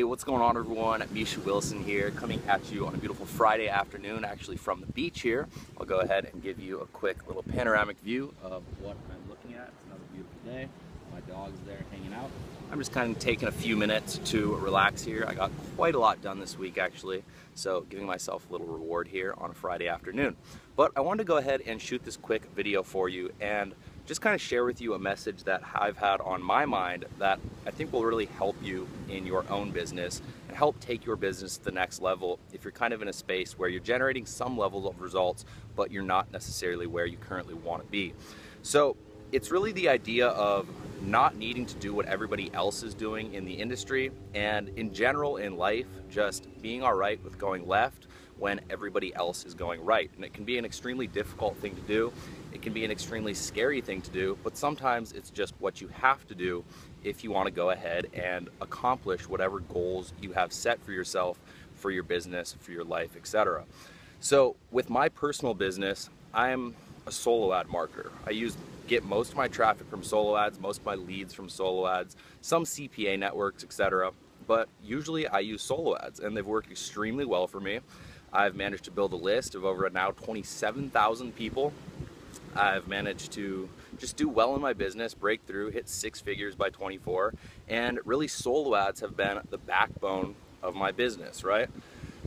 what's going on everyone? Misha Wilson here, coming at you on a beautiful Friday afternoon, actually from the beach here. I'll go ahead and give you a quick little panoramic view of what I'm looking at. It's another beautiful day. My dog's there hanging out. I'm just kind of taking a few minutes to relax here. I got quite a lot done this week actually, so giving myself a little reward here on a Friday afternoon. But I wanted to go ahead and shoot this quick video for you and just kind of share with you a message that I've had on my mind that I think will really help you in your own business and help take your business to the next level if you're kind of in a space where you're generating some level of results, but you're not necessarily where you currently want to be. So it's really the idea of not needing to do what everybody else is doing in the industry, and in general in life, just being all right with going left when everybody else is going right. And it can be an extremely difficult thing to do. It can be an extremely scary thing to do, but sometimes it's just what you have to do if you want to go ahead and accomplish whatever goals you have set for yourself, for your business, for your life, etc. So with my personal business, I'm a solo ad marketer. I get most of my traffic from solo ads, most of my leads from solo ads, some CPA networks, etc. But usually I use solo ads and they've worked extremely well for me. I've managed to build a list of over now 27,000 people. I've managed to just do well in my business, break through, hit 6 figures by 24, and really solo ads have been the backbone of my business, right?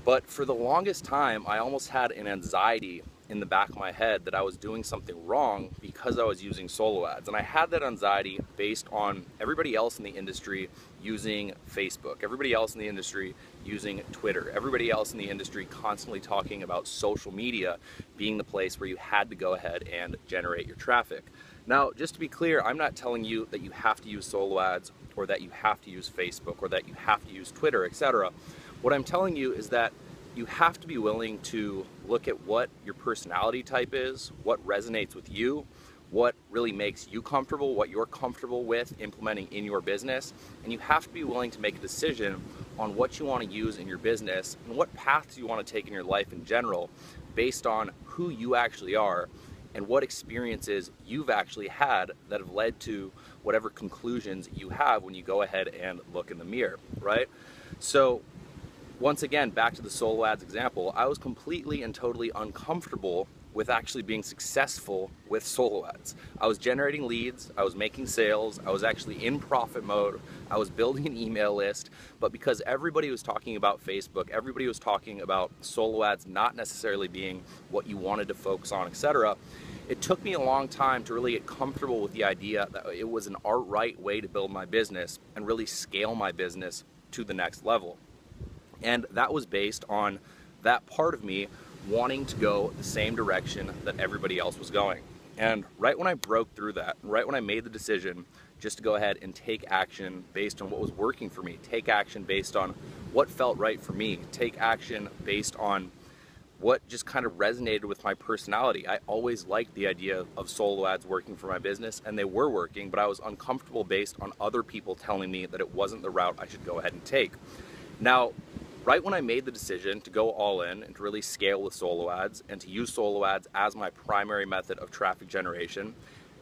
But for the longest time, I almost had an anxiety in the back of my head that I was doing something wrong because I was using solo ads. And I had that anxiety based on everybody else in the industry using Facebook, everybody else in the industry using Twitter, everybody else in the industry constantly talking about social media being the place where you had to go ahead and generate your traffic. Now, just to be clear, I'm not telling you that you have to use solo ads or that you have to use Facebook or that you have to use Twitter, etc. What I'm telling you is that you have to be willing to look at what your personality type is, what resonates with you, what really makes you comfortable, what you're comfortable with implementing in your business, and you have to be willing to make a decision on what you want to use in your business and what paths you want to take in your life in general based on who you actually are and what experiences you've actually had that have led to whatever conclusions you have when you go ahead and look in the mirror, right? So once again, back to the solo ads example, I was completely and totally uncomfortable with actually being successful with solo ads. I was generating leads, I was making sales, I was actually in profit mode, I was building an email list, but because everybody was talking about Facebook, everybody was talking about solo ads not necessarily being what you wanted to focus on, etc., it took me a long time to really get comfortable with the idea that it was an right way to build my business and really scale my business to the next level. And that was based on that part of me wanting to go the same direction that everybody else was going. And right when I broke through that, right when I made the decision just to go ahead and take action based on what was working for me, take action based on what felt right for me, take action based on what just kind of resonated with my personality. I always liked the idea of solo ads working for my business, and they were working, but I was uncomfortable based on other people telling me that it wasn't the route I should go ahead and take. Now, right when I made the decision to go all in and to really scale with solo ads and to use solo ads as my primary method of traffic generation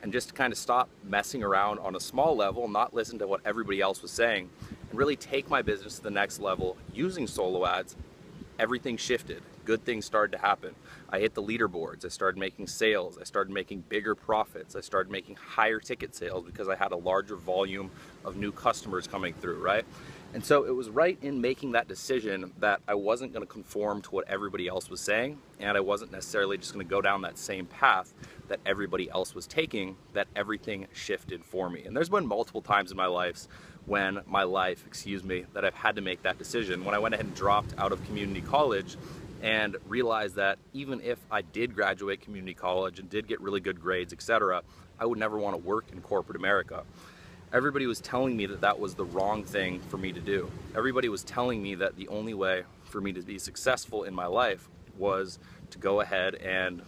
and just to kind of stop messing around on a small level, not listen to what everybody else was saying, and really take my business to the next level using solo ads, everything shifted. Good things started to happen. I hit the leaderboards, I started making sales, I started making bigger profits, I started making higher ticket sales because I had a larger volume of new customers coming through, right? And so it was right in making that decision that I wasn't going to conform to what everybody else was saying, and I wasn't necessarily just going to go down that same path that everybody else was taking, that everything shifted for me. And there's been multiple times in my life that I've had to make that decision. When I went ahead and dropped out of community college and realized that even if I did graduate community college and did get really good grades, etc., I would never want to work in corporate America. Everybody was telling me that that was the wrong thing for me to do. Everybody was telling me that the only way for me to be successful in my life was to go ahead and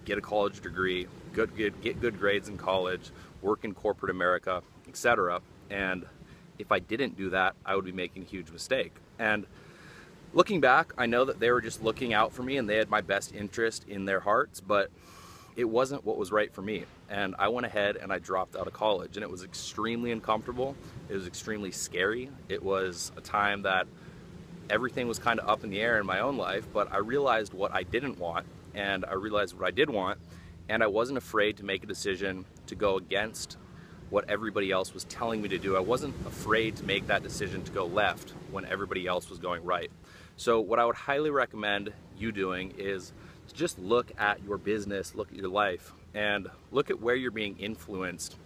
get a college degree, get good grades in college, work in corporate America, etc. And if I didn't do that, I would be making a huge mistake. And looking back, I know that they were just looking out for me and they had my best interest in their hearts, but it wasn't what was right for me. And I went ahead and I dropped out of college, and it was extremely uncomfortable. It was extremely scary. It was a time that everything was kind of up in the air in my own life, but I realized what I didn't want, and I realized what I did want, and I wasn't afraid to make a decision to go against what everybody else was telling me to do. I wasn't afraid to make that decision to go left when everybody else was going right. So what I would highly recommend you doing is to just look at your business, look at your life, and look at where you're being influenced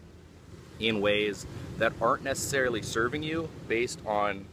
in ways that aren't necessarily serving you, based on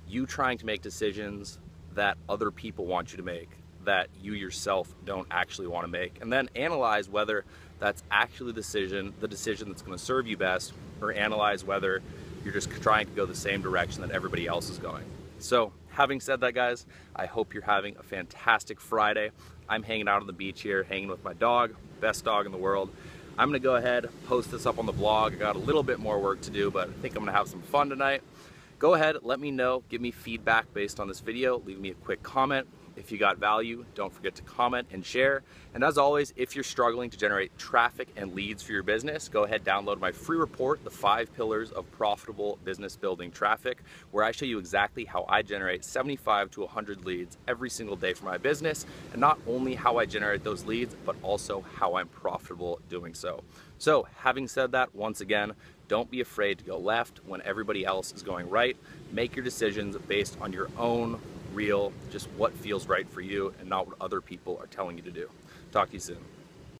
you trying to make decisions that other people want you to make, that you yourself don't actually want to make. And then analyze whether that's actually the decision that's going to serve you best, or analyze whether you're just trying to go the same direction that everybody else is going. So having said that, guys, I hope you're having a fantastic Friday. I'm hanging out on the beach here, hanging with my dog, best dog in the world. I'm gonna go ahead, post this up on the blog. I got a little bit more work to do, but I think I'm gonna have some fun tonight. Go ahead, let me know, give me feedback based on this video, leave me a quick comment. If you got value, don't forget to comment and share. And as always, if you're struggling to generate traffic and leads for your business, go ahead, download my free report, The 5 Pillars of Profitable Business Building Traffic, where I show you exactly how I generate 75 to 100 leads every single day for my business. And not only how I generate those leads, but also how I'm profitable doing so. So having said that, once again, don't be afraid to go left when everybody else is going right. Make your decisions based on your own real, just what feels right for you, and not what other people are telling you to do. Talk to you soon.